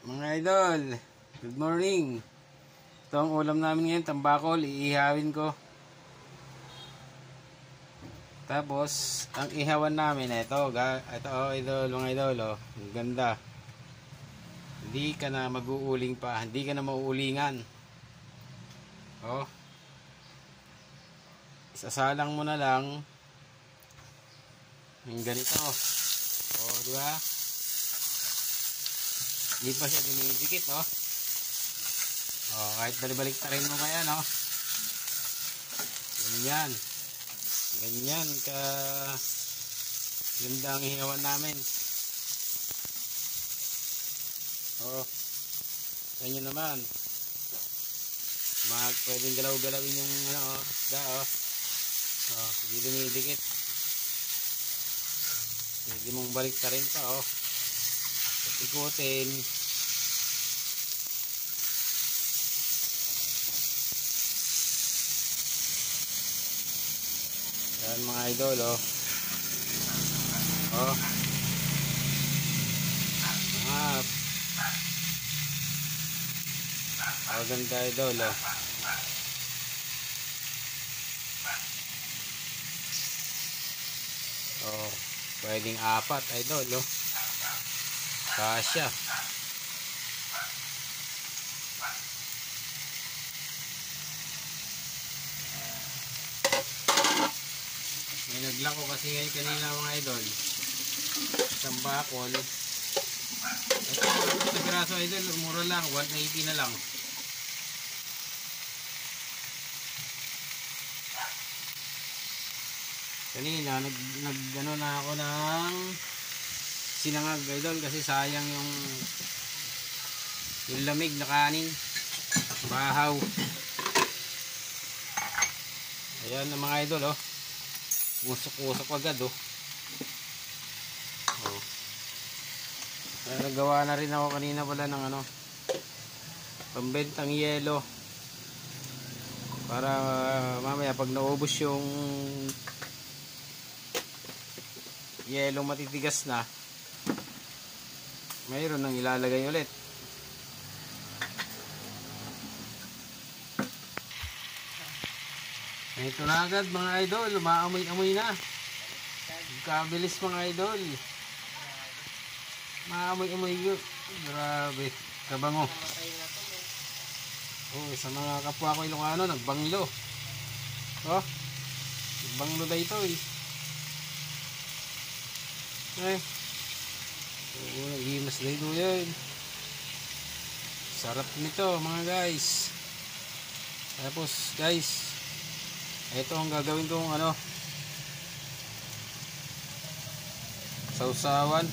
Mga idol, good morning. Ito ang ulam namin ngayon, tambakol, iihawin ko. Tapos, ang ihawan namin, ito idol, mga idol, oh, ang ganda. Hindi ka na mag-uuling pa, hindi ka na mauulingan. Oh, isasalang mo na lang yung ganito. Oh, di ba? Hindi pa siya dumidikit, oh. Oh, kahit balibalik ta rin mo kaya, no? Ganyan. Ganyan ka ganda ang hihawan namin. Oh, ganyan naman. Pwedeng galaw-galawin yung ano, oh, isda, oh. Oh, hindi dumidikit. Hindi mong balik ta rin pa, oh. Ikutin. Yan mga idol, oh. Oh. Oh, ganda idol, oh. Oh, pwedeng apat idol, oh. Kasya. May naglako kasi ngayon kanina mga idol. Isang bakol. Ito sa graso idol, mura lang, 180 na lang. Kanina nag na ako ng sinangag idol kasi sayang yung lamig na kanin. Bahaw. Ayan na mga idol, oh. Usok-usok agad, oh. Oh. Nagawa na rin ako kanina pala ng ano, pambentang yelo para mamaya pag naubos yung yelo matitigas na, mayroon nang ilalagay ulit. Ito na agad mga idol, umaamoy-amoy na. Kabilis mga idol. Maamoy-amoy yun. Grabe, kabango. Oh, sa mga kapwa ko Ilocano, nagbanglo. Oh, nagbanglo na ito, eh. Oh, naghimas na ito yan. Sarap nito mga guys. Tapos guys, ito ang gagawin kong ano, sausawan.